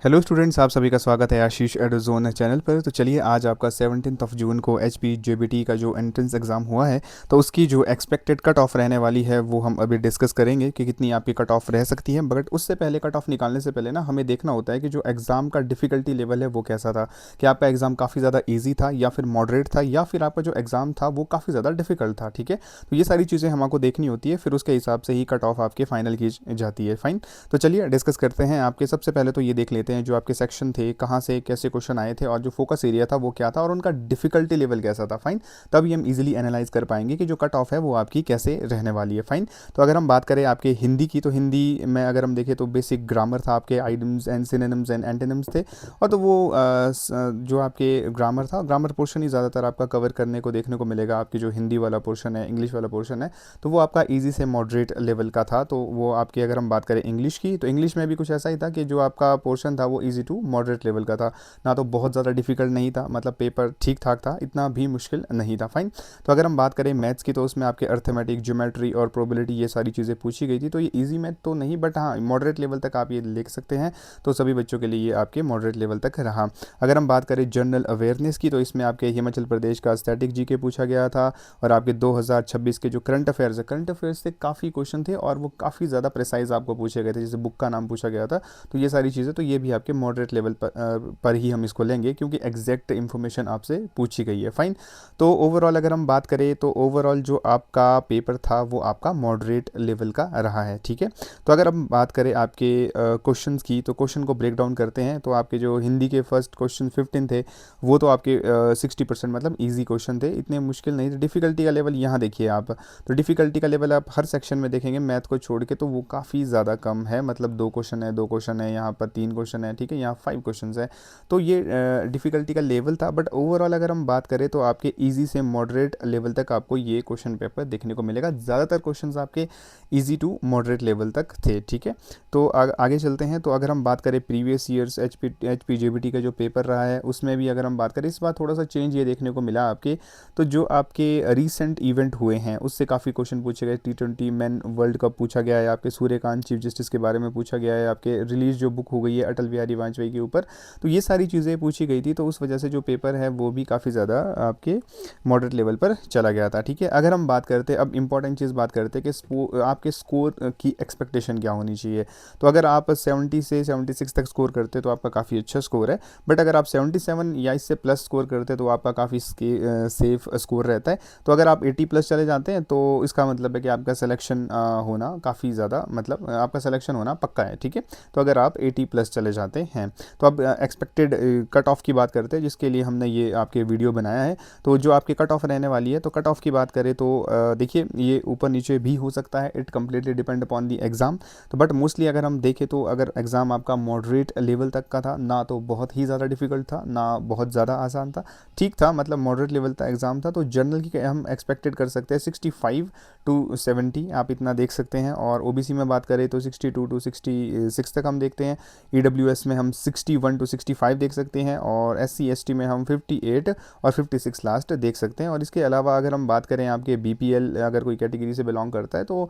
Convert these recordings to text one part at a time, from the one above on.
Hello students, आप सभी का स्वागत है आशीष एडोजोन चैनल पर। तो चलिए आज आपका 17 जून को एच पी जेबीटी का जो एंट्रेंस एग्ज़ाम हुआ है, तो उसकी जो एक्सपेक्टेड कट ऑफ रहने वाली है वो हम अभी डिस्कस करेंगे कि कितनी आपकी कट ऑफ रह सकती है। बट उससे पहले, कट ऑफ निकालने से पहले ना, हमें देखना होता है कि जो एग्ज़ाम का डिफ़िकल्टी लेवल है वो कैसा था। कि आपका एग्ज़ाम काफ़ी ज़्यादा ईजी था, या फिर मॉडरेट था, या फिर आपका जो एग्ज़ाम था वो काफ़ी ज़्यादा डिफिकल्ट था। ठीक है, तो ये सारी चीज़ें हमको देखनी होती है, फिर उसके हिसाब से ही कट ऑफ आपके फाइनल की जाती है। फाइन, तो चलिए डिस्कस करते हैं। आपके सबसे पहले तो ये देख लेते हैं जो आपके सेक्शन थे, कहाँ से कैसे क्वेश्चन आए थे, और जो फोकस एरिया था वो क्या था, और उनका डिफिकल्टी लेवल कैसा था। फाइन, तभी हम इजीली एनालाइज कर पाएंगे कि जो कट ऑफ है वो आपकी कैसे रहने वाली है। फाइन, तो अगर हम बात करें आपके हिंदी की, तो हिंदी में अगर हम देखें तो बेसिक ग्रामर था, आपके idioms and synonyms and antonyms थे। और तो वो जो आपके ग्रामर था, ग्रामर पोर्शन ही ज़्यादातर आपका कवर करने को देखने को मिलेगा। आपकी जो हिंदी वाला पोर्शन है, इंग्लिश वाला पोर्शन है, तो वो आपका ईजी से मॉडरेट लेवल का था। तो वो आपके, अगर हम बात करें इंग्लिश की, तो इंग्लिश में भी कुछ ऐसा ही था कि जो आपका पोर्शन था वो ईजी टू मॉडरेट लेवल का था। ना तो बहुत ज़्यादा डिफिकल्ट नहीं था, मतलब पेपर ठीक ठाक था, इतना भी मुश्किल नहीं था। फाइन, तो अगर हम बात करें मैथ्स की, तो उसमें आपके अर्थमेटिक, ज्योमेट्री और प्रोबेबिलिटी ये सारी चीज़ें पूछी गई थी। तो ये ईजी मैथ तो नहीं, बट हाँ मॉडरेट लेवल तक आप ये लिख सकते हैं। तो सभी बच्चों के लिए ये आपके मॉडरेट लेवल तक रहा। अगर हम बात करें जनरल अवेयरनेस की, तो इसमें आपके हिमाचल प्रदेश का स्टैटिक जीके पूछा गया था। और आपके 2026 के जो करंट अफेयर्स है, करंट अफेयर्स से काफ़ी क्वेश्चन थे, और वो काफ़ी ज़्यादा प्रिसाइज आपको पूछे गए थे, जैसे बुक का नाम पूछा गया था। तो ये सारी चीज़ें, तो ये भी आपके मॉडरेट लेवल पर ही हम इसको लेंगे, क्योंकि एग्जैक्ट इन्फॉर्मेशन आपसे पूछी गई है। फाइन, तो ओवरऑल अगर हम बात करें, तो ओवरऑल जो आपका पेपर था वो आपका मॉडरेट लेवल का रहा है। ठीक है, तो अगर हम बात करें आपके क्वेश्चंस की, तो क्वेश्चन को ब्रेक डाउन करते हैं। तो आपके जो हिंदी के फर्स्ट क्वेश्चन 15 थे, वो तो आपके 60% मतलब ईजी क्वेश्चन थे, इतने मुश्किल नहीं थे। डिफ़िकल्टी का लेवल यहाँ देखिए आप, तो डिफ़िकल्टी का लेवल आप हर सेक्शन में देखेंगे मैथ को छोड़ के, तो वो काफ़ी ज़्यादा कम है। मतलब दो क्वेश्चन है, यहाँ पर 3 क्वेश्चन है। ठीक है, यहाँ 5 क्वेश्चन है। तो ये डिफ़िकल्टी का लेवल था। बट ओवरऑल अगर हम बात करें, तो आपके ईजी से मॉडरेट लेवल तक आपको ये क्वेश्चन पेपर देखने को मिलेगा। ज़्यादातर क्वेश्चन आपके ईजी टू मॉडरेट लेवल तक थे। ठीक है, तो आगे चलते हैं। तो अगर हम बात करें previous years H P JBT का जो पेपर रहा है, उसमें भी अगर हम बात करें, इस बार थोड़ा सा चेंज ये देखने को मिला आपके। तो जो आपके रीसेंट इवेंट हुए हैं उससे काफ़ी क्वेश्चन पूछे गए। T20 मैन वर्ल्ड कप पूछा गया है, आपके सूर्यकांत चीफ जस्टिस के बारे में पूछा गया है, आपके रिलीज जो बुक हो गई है अटल बिहारी वाजपेयी के ऊपर, तो ये सारी चीज़ें पूछी गई थी। तो उस वजह से जो पेपर है वो भी काफ़ी ज़्यादा आपके मॉडरेट लेवल पर चला गया था। ठीक है, अगर हम बात करते हैं, अब इंपॉर्टेंट चीज़ बात करते हैं कि आपके स्कोर की एक्सपेक्टेशन क्या होनी चाहिए। तो अगर आप 70 से 76 तक स्कोर करते तो आपका काफ़ी अच्छा स्कोर है। बट अगर आप 77 या इससे प्लस स्कोर करते तो आपका काफ़ी सेफ स्कोर रहता है। तो अगर आप 80 प्लस चले जाते हैं, तो इसका मतलब है कि आपका सिलेक्शन होना काफ़ी ज़्यादा, मतलब आपका सिलेक्शन होना पक्का है। ठीक है, तो अगर आप 80 प्लस चले जाते हैं, तो अब एक्सपेक्टेड कट ऑफ की बात करते हैं, जिसके लिए हमने ये आपके वीडियो बनाया है। तो जो आपकी कट ऑफ रहने वाली है, तो कट ऑफ की बात करें तो देखिए ये ऊपर नीचे भी हो सकता है, it completely depend upon the exam. तो बट मोस्टली अगर हम देखें, तो अगर एग्ज़ाम आपका मॉडरेट लेवल तक का था, ना तो बहुत ही ज़्यादा डिफिकल्ट था, ना बहुत ज़्यादा आसान था, ठीक था, मतलब मॉडरेट लेवल का एग्ज़ाम था। तो जनरल की हम एक्सपेक्टेड कर सकते हैं 65 टू 70, आप इतना देख सकते हैं। और ओबीसी में बात करें तो 62 टू 66 तक हम देखते हैं। ईडब्ल्यूएस में हम 61 टू 65 देख सकते हैं, और एससी एसटी में हम 58 और 56 लास्ट देख सकते हैं। और इसके अलावा अगर हम बात करें आपके बीपीएल, अगर कोई कैटेगरी से बिलोंग करता है, तो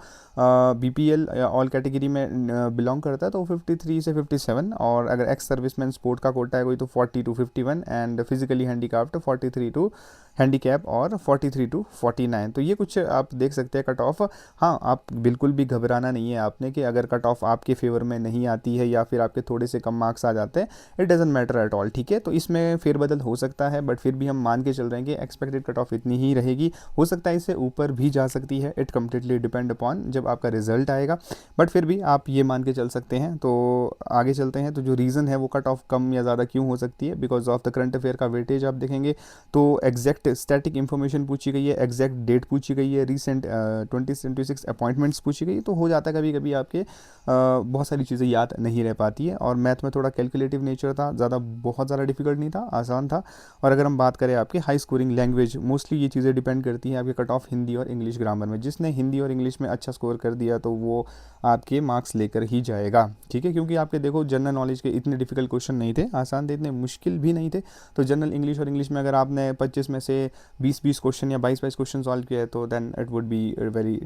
बीपीएल ऑल कैटेगरी में बिलोंग करता है, तो 53 से 57। और अगर एक्स सर्विसमैन स्पोर्ट का कोटा है कोई, तो 40 to 51, and physically handicraft 43 to handicap, और 43 टू 49। तो ये कुछ आप देख सकते हैं कट ऑफ। हाँ, आप बिल्कुल भी घबराना नहीं है आपने, कि अगर कट ऑफ आपके फेवर में नहीं आती है, या फिर आपके थोड़े से कम मार्क्स आ जाते हैं, it doesn't matter at all. ठीक है, तो इसमें फेरबदल हो सकता है, बट फिर भी हम मान के चल रहे हैं कि एक्सपेक्टेड कट ऑफ इतनी ही रहेगी। हो सकता है इससे ऊपर भी जा सकती है, इट कम्प्लीटली डिपेंड अपॉन जब आपका रिजल्ट आएगा। बट फिर भी आप ये मान के चल सकते हैं। तो आगे चलते हैं। तो जो रीज़न है वो कट ऑफ कम या ज़्यादा क्यों हो सकती है, because of the current affair का वेटेज आप देखेंगे, तो एग्जैक्ट स्टैटिक इन्फॉर्मेशन पूछी गई है, एग्जैक्ट डेट पूछी गई है, रिसेंट 2026 अपॉइंटमेंट्स पूछी गई। तो हो जाता है कभी कभी आपके बहुत सारी चीज़ें याद नहीं रह पाती है। और मैथ में थोड़ा कैलकुलेटिव नेचर था, बहुत ज़्यादा डिफिकल्ट नहीं था, आसान था। और अगर हम बात करें आपके हाई स्कोरिंग लैंग्वेज, मोस्टली ये चीज़ें डिपेंड करती हैं आपके कट ऑफ हिंदी और इंग्लिश ग्रामर में। जिसने हिंदी और इंग्लिश में अच्छा स्कोर कर दिया, तो वो आपके मार्क्स लेकर ही जाएगा। ठीक है, क्योंकि आपके देखो जनरल नॉलेज के इतने डिफिकल्ट क्वेश्चन नहीं थे, आसान थे, इतने मुश्किल भी नहीं थे। तो जनरल इंग्लिश और इंग्लिश में अगर आपने 25 में से 20 क्वेश्चन या 22 क्वेश्चन सॉल्व किया है, तो then it would be very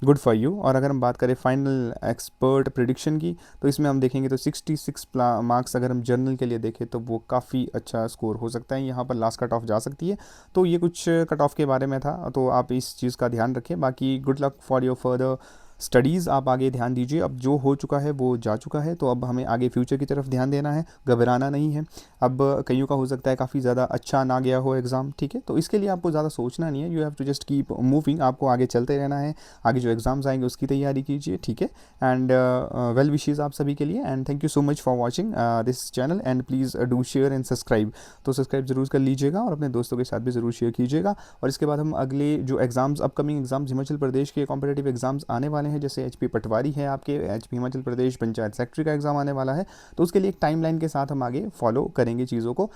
good for you. और अगर हम बात करें फाइनल एक्सपर्ट प्रिडिक्शन की, तो इसमें हम देखेंगे तो 66 मार्क्स अगर हम जर्नल के लिए देखें तो वो काफ़ी अच्छा स्कोर हो सकता है, यहाँ पर लास्ट कट ऑफ जा सकती है। तो ये कुछ कट ऑफ के बारे में था, तो आप इस चीज़ का ध्यान रखें। बाकी good luck for your further studies, आप आगे ध्यान दीजिए। अब जो हो चुका है वो जा चुका है, तो अब हमें आगे फ्यूचर की तरफ ध्यान देना है, घबराना नहीं है। अब कईयों का हो सकता है काफ़ी ज़्यादा अच्छा ना गया हो एग्ज़ाम, ठीक है, तो इसके लिए आपको ज़्यादा सोचना नहीं है, you have to just keep moving, आपको आगे चलते रहना है। आगे जो एग्ज़ाम्स आएंगे उसकी तैयारी कीजिए, ठीक है। एंड वेल विशेज़ आप सभी के लिए, and thank you so much for watching this channel, and please do share and subscribe. तो सब्सक्राइब ज़रूर कर लीजिएगा और अपने दोस्तों के साथ भी ज़रूर शेयर कीजिएगा। और इसके बाद हम अगले जो exams, upcoming exams Himachal Pradesh के कॉम्पिटेटिव एग्ज़ाम्स आने वाले हैं, जैसे HP पटवारी है, आपके HP हिमाचल प्रदेश पंचायत सेक्रेटरी का एग्ज़ाम आने वाला है, तो उसके लिए एक टाइमलाइन के साथ हम आगे फॉलो करेंगे चीज़ों को।